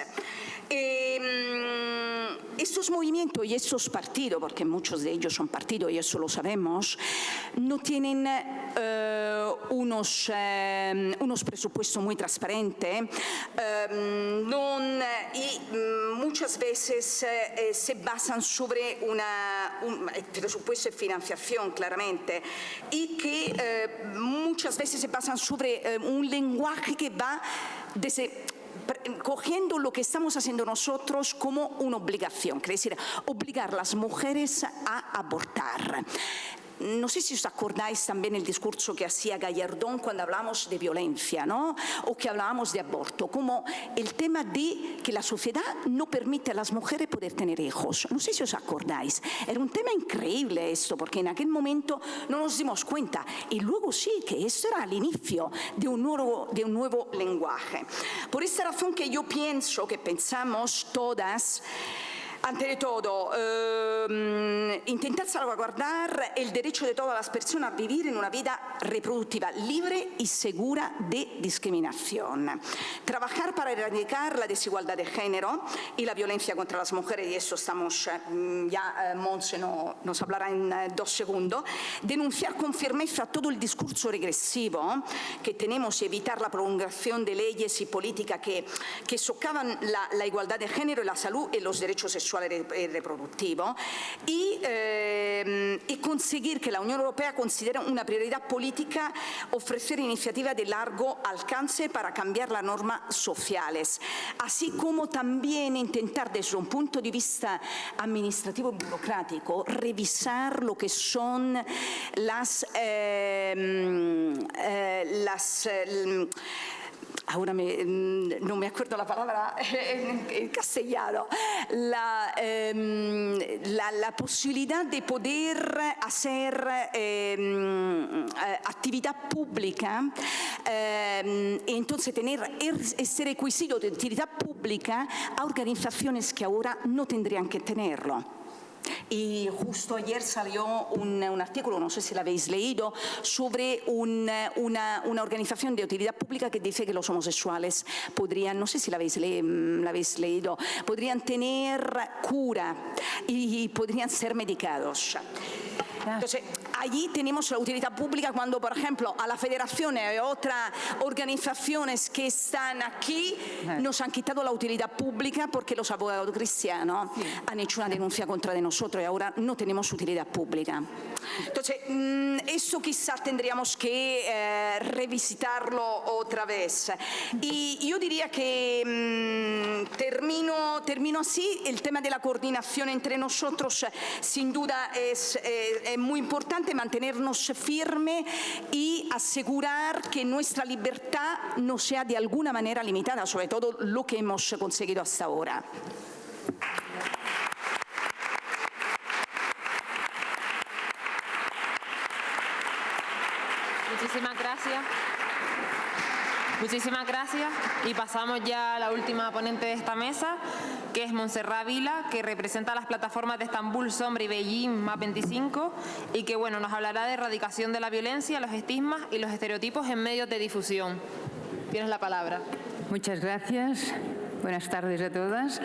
Estos movimientos y estos partidos, porque muchos de ellos son partidos y eso lo sabemos, no tienen unos presupuestos muy transparentes y muchas veces se basan sobre un presupuesto de financiación, claramente, y que muchas veces se basan sobre un lenguaje que va desde cogiendo lo que estamos haciendo nosotros como una obligación, es decir, obligar a las mujeres a abortar. No sé si os acordáis también el discurso que hacía Gallardón cuando hablábamos de violencia, ¿no? O que hablábamos de aborto, como el tema de que la sociedad no permite a las mujeres poder tener hijos. No sé si os acordáis. Era un tema increíble esto, porque en aquel momento no nos dimos cuenta. Y luego sí, que esto era el inicio de un nuevo lenguaje. Por esta razón que yo pienso, que pensamos todas, ante todo, intentar salvaguardar el derecho de todas las personas a vivir en una vida reproductiva libre y segura de discriminación. Trabajar para erradicar la desigualdad de género y la violencia contra las mujeres, y eso estamos, ya Montse nos hablará en 2 segundos. Denunciar con firmeza todo el discurso regresivo que tenemos y evitar la prolongación de leyes y políticas que socavan la igualdad de género y la salud y los derechos sexuales y reproductivo, y conseguir que la Unión Europea considere una prioridad política ofrecer iniciativas de largo alcance para cambiar las normas sociales, así como también intentar desde un punto de vista administrativo y burocrático revisar lo que son ahora no me acuerdo la palabra en castellano, la posibilidad de poder hacer actividad pública, entonces tener ese requisito de actividad pública a organizaciones que ahora no tendrían que tenerlo. Y justo ayer salió un artículo, no sé si lo habéis leído, sobre una organización de utilidad pública que dice que los homosexuales podrían, no sé si lo habéis leído, podrían tener cura y podrían ser medicados. Entonces, allí tenemos la utilidad pública cuando, por ejemplo, a la Federación y otras organizaciones que están aquí nos han quitado la utilidad pública porque los abogados cristianos han hecho una denuncia contra de nosotros y ahora no tenemos utilidad pública. Entonces, eso quizás tendríamos que revisitarlo otra vez. Y yo diría que termino así. El tema de la coordinación entre nosotros, sin duda, es muy importante mantenernos firmes y asegurar que nuestra libertad no sea de alguna manera limitada, sobre todo lo que hemos conseguido hasta ahora. Muchísimas gracias. Muchísimas gracias. Y pasamos ya a la última ponente de esta mesa, que es Montserrat Vila, que representa a las plataformas de Estambul, Sombra y Beijing más 25, y que nos hablará de erradicación de la violencia, los estigmas y los estereotipos en medios de difusión. Tienes la palabra. Muchas gracias. Buenas tardes a todas.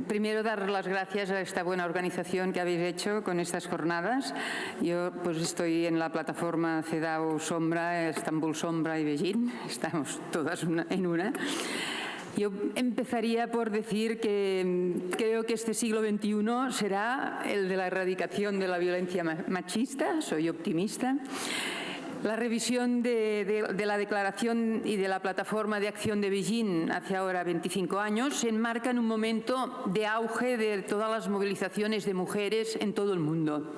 Primero, dar las gracias a esta buena organización que habéis hecho con estas jornadas. Yo estoy en la plataforma CEDAW Sombra, Estambul Sombra y Beijing. Estamos todas en una. Yo empezaría por decir que creo que este siglo XXI será el de la erradicación de la violencia machista. Soy optimista. La revisión de la declaración y de la plataforma de acción de Beijing hace ahora 25 años se enmarca en un momento de auge de todas las movilizaciones de mujeres en todo el mundo.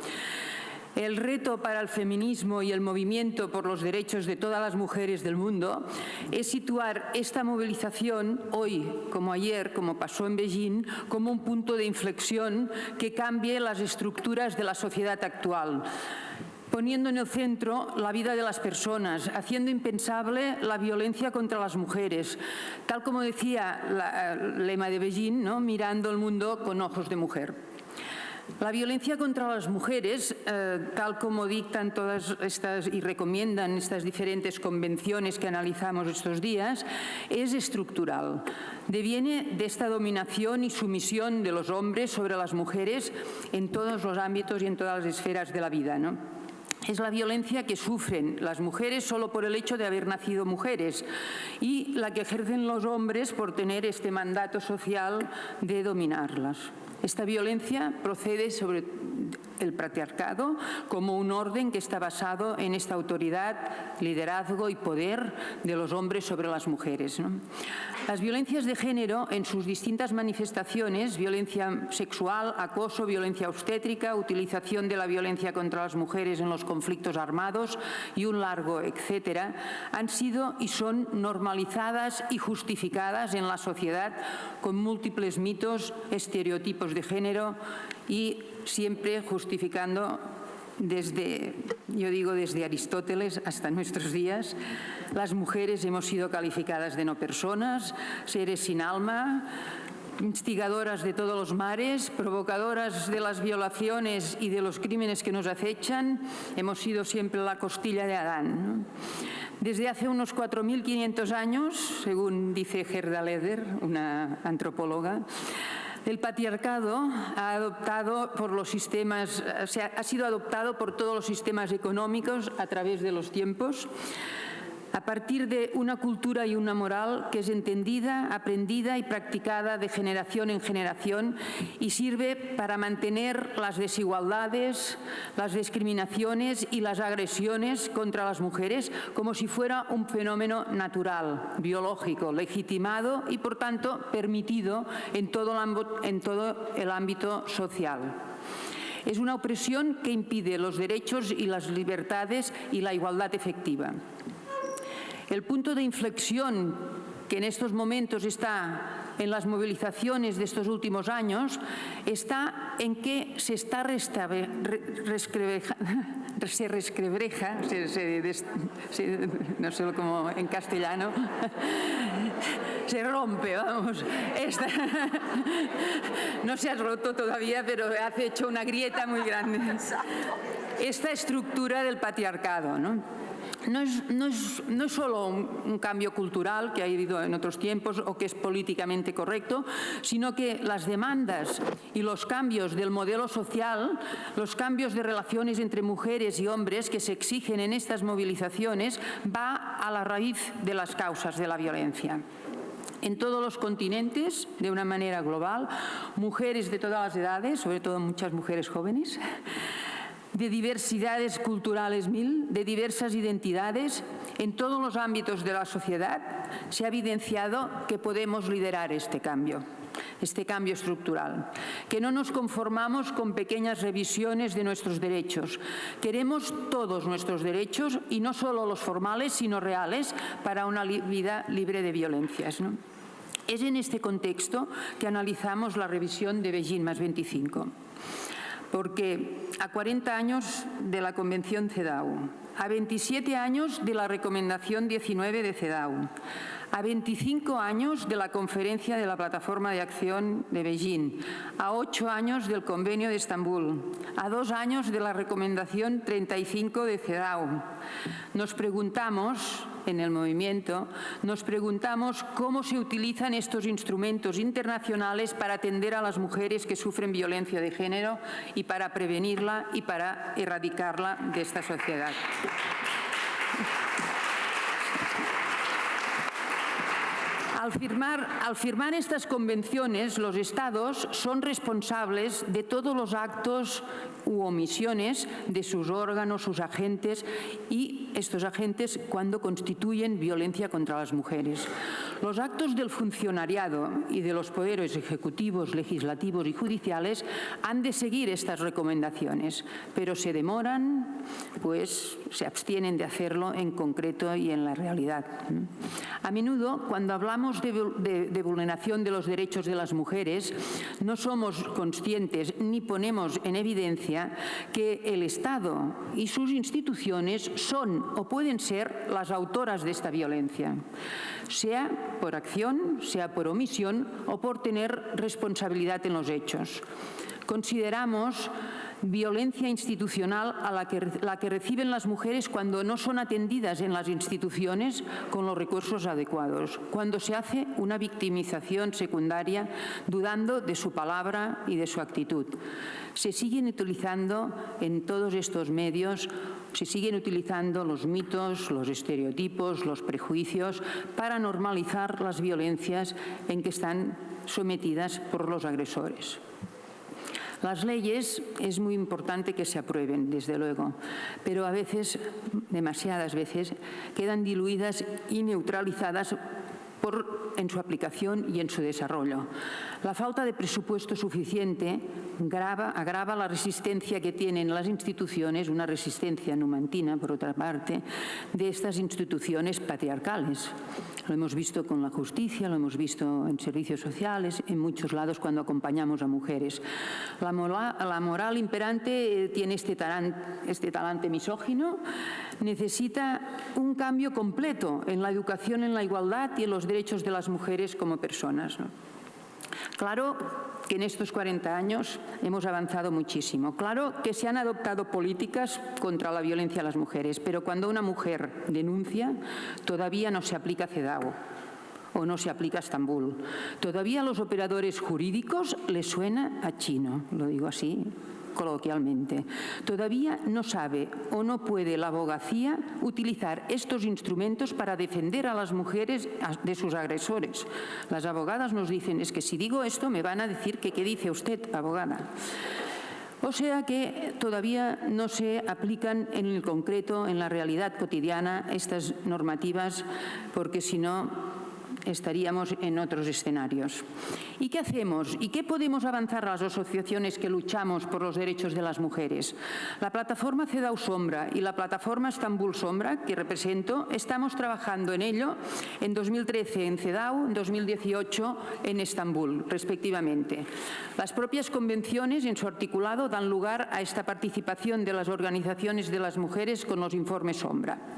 El reto para el feminismo y el movimiento por los derechos de todas las mujeres del mundo es situar esta movilización hoy, como ayer, como pasó en Beijing, como un punto de inflexión que cambie las estructuras de la sociedad actual, poniendo en el centro la vida de las personas, haciendo impensable la violencia contra las mujeres, tal como decía el lema de Beijing, ¿no? Mirando el mundo con ojos de mujer. La violencia contra las mujeres, tal como dictan todas estas y recomiendan estas diferentes convenciones que analizamos estos días, es estructural. Deviene de esta dominación y sumisión de los hombres sobre las mujeres en todos los ámbitos y en todas las esferas de la vida, ¿no? Es la violencia que sufren las mujeres solo por el hecho de haber nacido mujeres y la que ejercen los hombres por tener este mandato social de dominarlas. Esta violencia procede sobre el patriarcado como un orden que está basado en esta autoridad, liderazgo y poder de los hombres sobre las mujeres, ¿no? Las violencias de género en sus distintas manifestaciones, violencia sexual, acoso, violencia obstétrica, utilización de la violencia contra las mujeres en los conflictos armados y un largo etcétera, han sido y son normalizadas y justificadas en la sociedad con múltiples mitos, estereotipos de género y siempre justificando desde Aristóteles hasta nuestros días. Las mujeres hemos sido calificadas de no personas, seres sin alma, instigadoras de todos los males, provocadoras de las violaciones y de los crímenes que nos acechan. Hemos sido siempre la costilla de Adán, ¿no? Desde hace unos 4.500 años, según dice Gerda Leder, una antropóloga, el patriarcado ha sido adoptado por todos los sistemas económicos a través de los tiempos, a partir de una cultura y una moral que es entendida, aprendida y practicada de generación en generación y sirve para mantener las desigualdades, las discriminaciones y las agresiones contra las mujeres como si fuera un fenómeno natural, biológico, legitimado y, por tanto, permitido en todo el ámbito social. Es una opresión que impide los derechos y las libertades y la igualdad efectiva. El punto de inflexión que en estos momentos está en las movilizaciones de estos últimos años está en que se no sé cómo en castellano, se rompe, vamos. No se ha roto todavía, pero hace hecho una grieta muy grande. Esta estructura del patriarcado, ¿no? No es solo un cambio cultural que ha habido en otros tiempos o que es políticamente correcto, sino que las demandas y los cambios del modelo social, los cambios de relaciones entre mujeres y hombres que se exigen en estas movilizaciones, va a la raíz de las causas de la violencia. En todos los continentes, de una manera global, mujeres de todas las edades, sobre todo muchas mujeres jóvenes, de diversidades culturales de diversas identidades, en todos los ámbitos de la sociedad, se ha evidenciado que podemos liderar este cambio estructural, que no nos conformamos con pequeñas revisiones de nuestros derechos. Queremos todos nuestros derechos y no solo los formales, sino reales, para una vida libre de violencias, ¿no? Es en este contexto que analizamos la revisión de Beijing +25. Porque a 40 años de la Convención CEDAW, a 27 años de la Recomendación 19 de CEDAW, a 25 años de la Conferencia de la Plataforma de Acción de Beijing, a 8 años del Convenio de Estambul, a 2 años de la Recomendación 35 de CEDAW, nos preguntamos, en el movimiento, cómo se utilizan estos instrumentos internacionales para atender a las mujeres que sufren violencia de género y para prevenirla y para erradicarla de esta sociedad. Al firmar estas convenciones, los Estados son responsables de todos los actos u omisiones de sus órganos, sus agentes, y estos agentes cuando constituyen violencia contra las mujeres. Los actos del funcionariado y de los poderes ejecutivos, legislativos y judiciales han de seguir estas recomendaciones, pero se demoran, pues se abstienen de hacerlo en concreto y en la realidad. A menudo, cuando hablamos de vulneración de los derechos de las mujeres, no somos conscientes ni ponemos en evidencia que el Estado y sus instituciones son o pueden ser las autoras de esta violencia, sea por acción, sea por omisión o por tener responsabilidad en los hechos. Consideramos violencia institucional a la que reciben las mujeres cuando no son atendidas en las instituciones con los recursos adecuados, cuando se hace una victimización secundaria dudando de su palabra y de su actitud. Se siguen utilizando en todos estos medios, se siguen utilizando los mitos, los estereotipos, los prejuicios para normalizar las violencias en que están sometidas por los agresores. Las leyes es muy importante que se aprueben, desde luego, pero a veces, demasiadas veces, quedan diluidas y neutralizadas en su aplicación y en su desarrollo. La falta de presupuesto suficiente agrava la resistencia que tienen las instituciones, una resistencia numantina, por otra parte, de estas instituciones patriarcales. Lo hemos visto con la justicia, lo hemos visto en servicios sociales, en muchos lados cuando acompañamos a mujeres. La moral imperante tiene este talante misógino, necesita un cambio completo en la educación, en la igualdad y en los derechos de las mujeres como personas, ¿no? Claro que en estos 40 años hemos avanzado muchísimo. Claro que se han adoptado políticas contra la violencia a las mujeres, pero cuando una mujer denuncia, todavía no se aplica CEDAW o no se aplica Estambul. Todavía a los operadores jurídicos les suena a chino, lo digo así coloquialmente. Todavía no sabe o no puede la abogacía utilizar estos instrumentos para defender a las mujeres de sus agresores. Las abogadas nos dicen, es que si digo esto me van a decir que qué dice usted, abogada. O sea que todavía no se aplican en el concreto, en la realidad cotidiana, estas normativas, porque si no estaríamos en otros escenarios. ¿Y qué hacemos? ¿Y qué podemos avanzar las asociaciones que luchamos por los derechos de las mujeres? La plataforma CEDAW Sombra y la plataforma Estambul Sombra, que represento, estamos trabajando en ello en 2013 en CEDAW, en 2018 en Estambul, respectivamente. Las propias convenciones en su articulado dan lugar a esta participación de las organizaciones de las mujeres con los informes Sombra.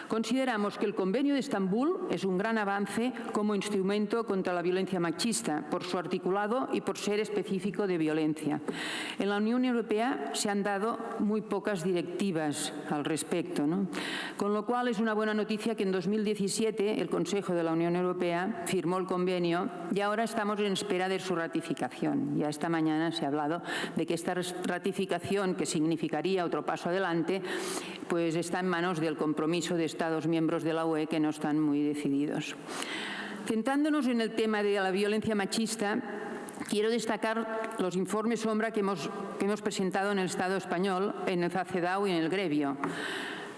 Consideramos que el Convenio de Estambul es un gran avance como instrumento contra la violencia machista, por su articulado y por ser específico de violencia. En la Unión Europea se han dado muy pocas directivas al respecto, ¿no? Con lo cual es una buena noticia que en 2017 el Consejo de la Unión Europea firmó el convenio y ahora estamos en espera de su ratificación. Ya esta mañana se ha hablado de que esta ratificación, que significaría otro paso adelante, pues está en manos del compromiso de Estados miembros de la UE que no están muy decididos. Centrándonos en el tema de la violencia machista, quiero destacar los informes Sombra que hemos presentado en el Estado español, en el CEDAW y en el Grevio,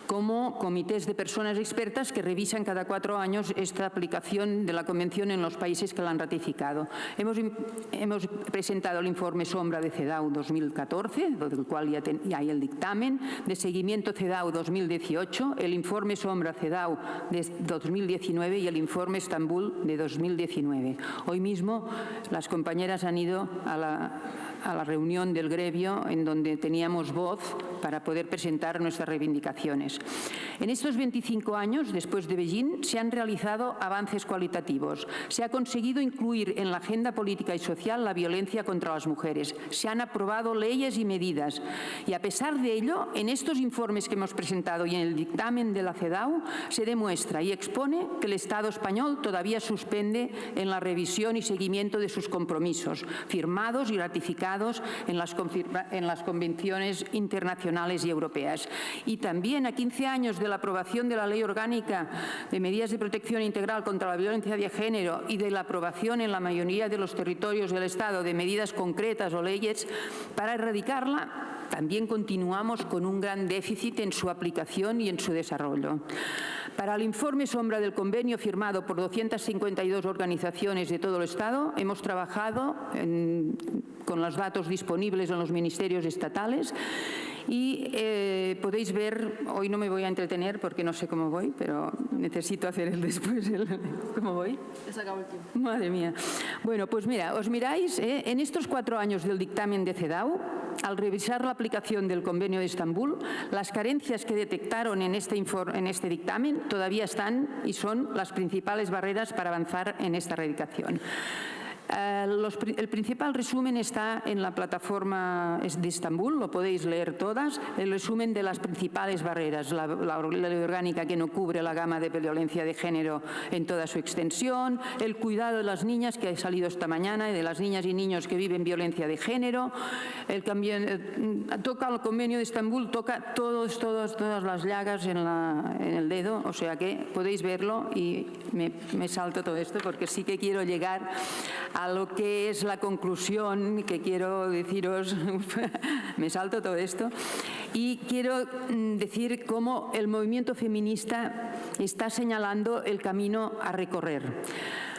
como comités de personas expertas que revisan cada 4 años esta aplicación de la Convención en los países que la han ratificado. Hemos presentado el informe Sombra de CEDAW 2014, del cual ya hay el dictamen, de seguimiento CEDAW 2018, el informe Sombra CEDAW de 2019 y el informe Estambul de 2019. Hoy mismo las compañeras han ido a la reunión del Grevio en donde teníamos voz para poder presentar nuestras reivindicaciones. En estos 25 años, después de Beijing, se han realizado avances cualitativos. Se ha conseguido incluir en la agenda política y social la violencia contra las mujeres. Se han aprobado leyes y medidas. Y a pesar de ello, en estos informes que hemos presentado y en el dictamen de la CEDAW, se demuestra y expone que el Estado español todavía suspende en la revisión y seguimiento de sus compromisos, firmados y ratificados ratificados en las convenciones internacionales y europeas. Y también a 15 años de la aprobación de la Ley Orgánica de Medidas de Protección Integral contra la Violencia de Género y de la aprobación en la mayoría de los territorios del Estado de medidas concretas o leyes para erradicarla, también continuamos con un gran déficit en su aplicación y en su desarrollo. Para el informe sombra del convenio firmado por 252 organizaciones de todo el Estado, hemos trabajado con los datos disponibles en los ministerios estatales y podéis ver, hoy no me voy a entretener porque no sé cómo voy, pero necesito hacer el después. ¿Cómo voy? Se acabó el tiempo. Madre mía. Bueno, pues mira, os miráis, en estos 4 años del dictamen de CEDAW, al revisar la aplicación del Convenio de Estambul, las carencias que detectaron en este dictamen todavía están y son las principales barreras para avanzar en esta erradicación. El principal resumen está en la plataforma de Estambul, lo podéis leer todas, el resumen de las principales barreras, la ley orgánica que no cubre la gama de violencia de género en toda su extensión, el cuidado de las niñas que ha salido esta mañana y de las niñas y niños que viven violencia de género, toca el convenio de Estambul, toca todas las llagas en el dedo, o sea que podéis verlo y me salto todo esto porque sí que quiero llegar a lo que es la conclusión que quiero deciros, me salto todo esto, y quiero decir cómo el movimiento feminista está señalando el camino a recorrer.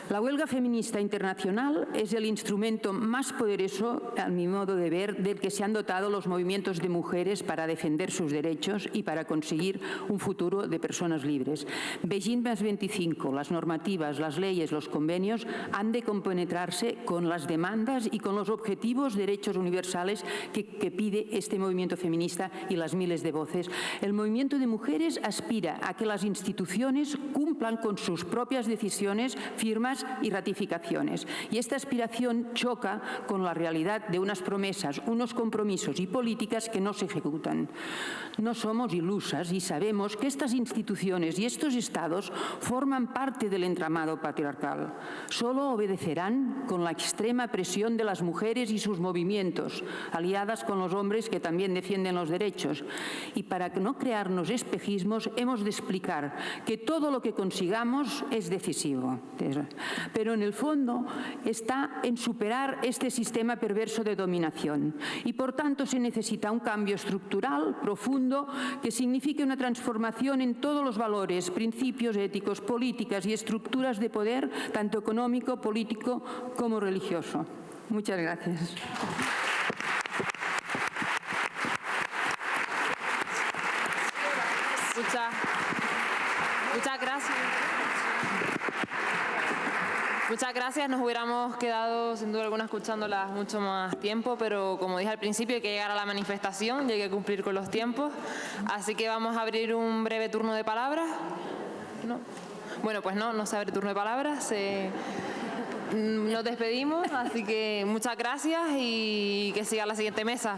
La huelga feminista internacional es el instrumento más poderoso, a mi modo de ver, del que se han dotado los movimientos de mujeres para defender sus derechos y para conseguir un futuro de personas libres. Beijing +25, las normativas, las leyes, los convenios han de compenetrarse con las demandas y con los objetivos derechos universales que pide este movimiento feminista y las miles de voces. El movimiento de mujeres aspira a que las instituciones cumplan con sus propias decisiones, firmas y ratificaciones. Y esta aspiración choca con la realidad de unas promesas, unos compromisos y políticas que no se ejecutan. No somos ilusas y sabemos que estas instituciones y estos estados forman parte del entramado patriarcal. Solo obedecerán con la extrema presión de las mujeres y sus movimientos, aliadas con los hombres que también defienden los derechos. Y para no crearnos espejismos, hemos de explicar que todo lo que consigamos es decisivo. Pero en el fondo está en superar este sistema perverso de dominación y por tanto se necesita un cambio estructural profundo que signifique una transformación en todos los valores, principios éticos, políticas y estructuras de poder, tanto económico, político como religioso. Muchas gracias. Muchas gracias. Muchas gracias, nos hubiéramos quedado sin duda alguna escuchándolas mucho más tiempo, pero como dije al principio hay que llegar a la manifestación y hay que cumplir con los tiempos, así que vamos a abrir un breve turno de palabras. ¿No? Bueno, pues no se abre turno de palabras, nos despedimos, así que muchas gracias y que siga la siguiente mesa.